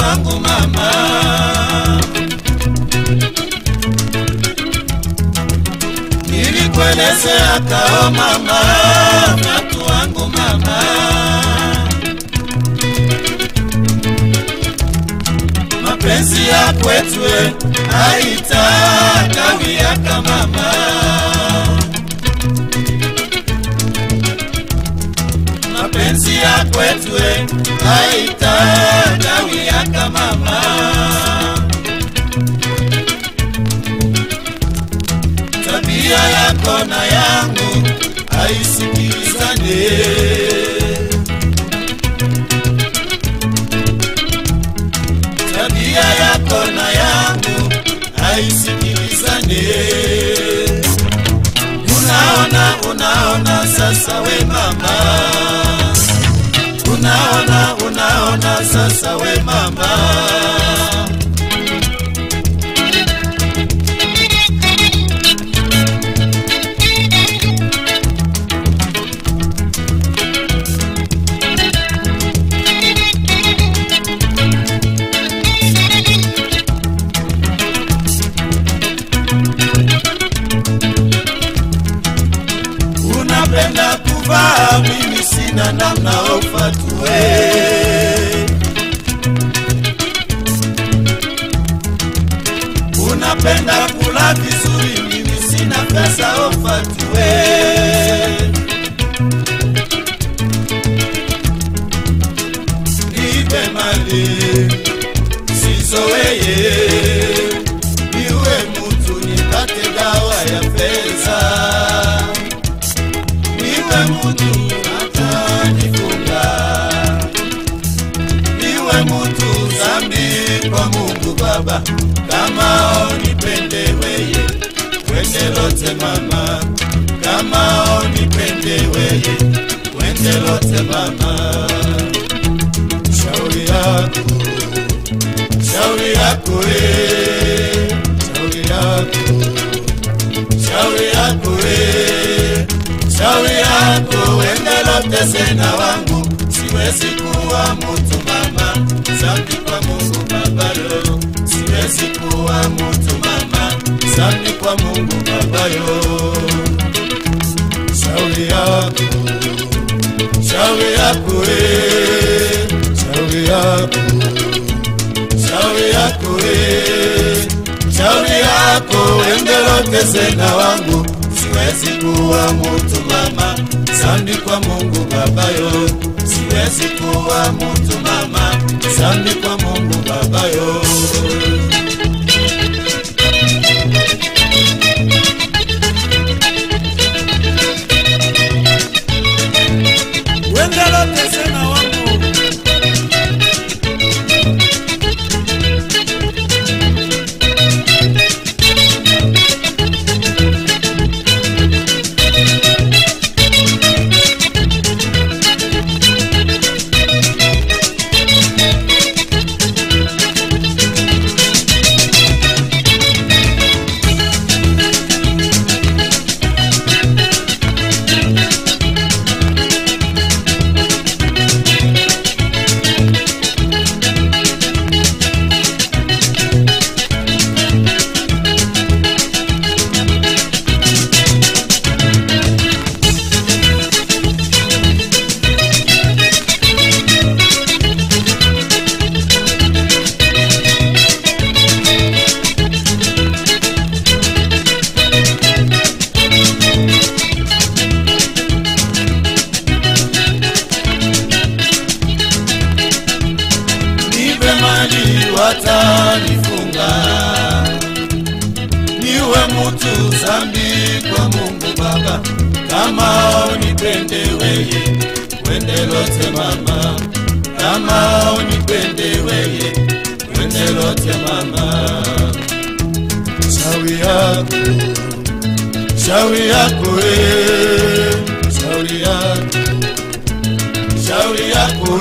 wangu mama. Nilikuelezea kao mama, viatu wangu mama. Mapenzi ya kwetu haitakawia kama mama. Mapenzi ya kwetu haitakawia kama mama. Tabia yako na yangu haisikilizane. Tabia yako na yangu haisikilizane. Unaona sasa we mama. Unaona sasa we mama. Unapenda kuvaa, mimi sina namna ufatue. Unapenda kula vizuri, mimi sina pesa ufatue. Nipe mali sizoweye, niwe mtu nipate dawa ya pesa. Niwe mtu atanifunga, niwe mtu zambi kwa Mungu Baba. Kama unipende weye, wende lote mama. Kama unipende weye, wende lote mama. Shauri yako, shauri yako shauri yako, shauri yako shauri yako, wende lote sena wangu. Siwezi kuwa mtu mama, zambi kwa Mungu Baba yo. Siwezi kuwa mtu mama, zambi kwa Mungu Baba yo. Shauri yako, shauri yako shauri yako, shauri yako shauri yako, wende lote sena wangu. Siwezi kuwa mtu mama, zambi kwa Mungu Baba yo. Siwezi kuwa mtu mama, zambi kwa Mungu Baba yo. Wende lote sena wangu. Watanifunga, niwe mtu zambi kwa Mungu Baba. Kama unipende weye, wende lote mama. Kama unipende weye, wende lote mama. Shauri yako, shauri yako shauri yako, shauri yako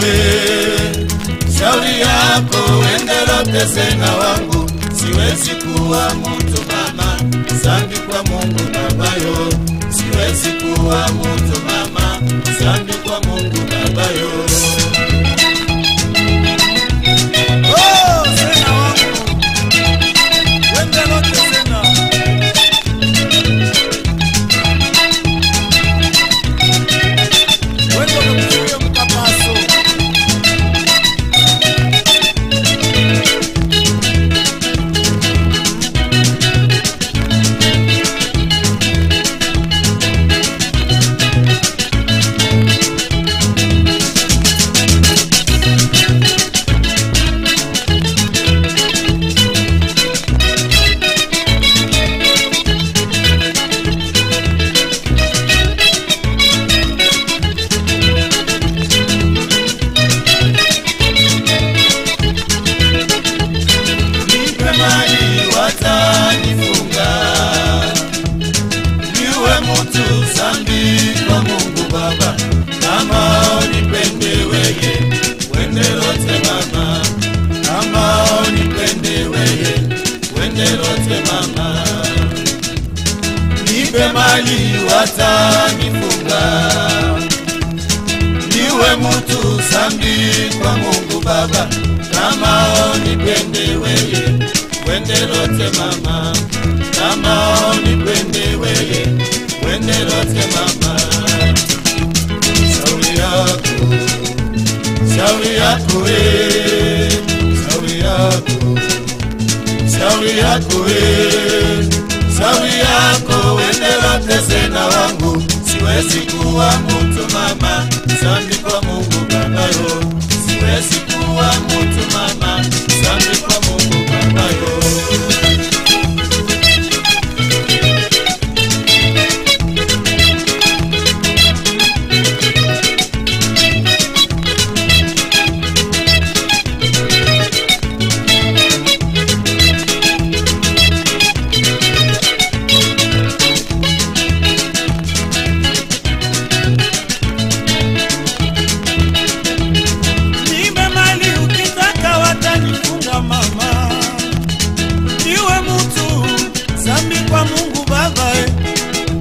shauri yako, wende lote sena wangu. Siwezi kuwa mtu mama, zambi kwa Mungu Baba yo. Siwezi kuwa mtu mama, zambi kwa Mungu Baba yo. Oh! mali watanifunga. Niwe mtu zambi kwa Mungu Baba, kama unipende wewe wende lote mama, kama unipende wewe wende lote mama. Shauri yako, shauri yako we, shauri yako, shauri yako we, shauri yako wende lote sena wangu. Siwezi kuwa mtu mama zambi kwa Mungu Baba yo, siwezi kuwa mtu mama zambi kwa Mungu Baba yo.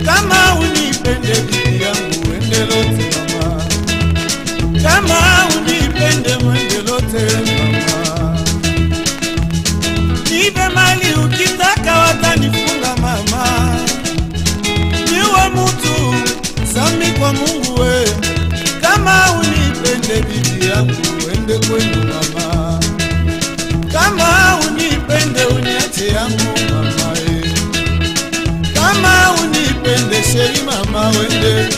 Kama unipende bibi yangu wende lote mama, kama unipende wende lote mama. Nipe mali ukitaka watanifunga mama. Niwe mtu zambi kwa Mungu we, kama unipende bibi yangu wende kwenu mama, kama unipende uniache yangu mama. Kama unipende sheri mama wende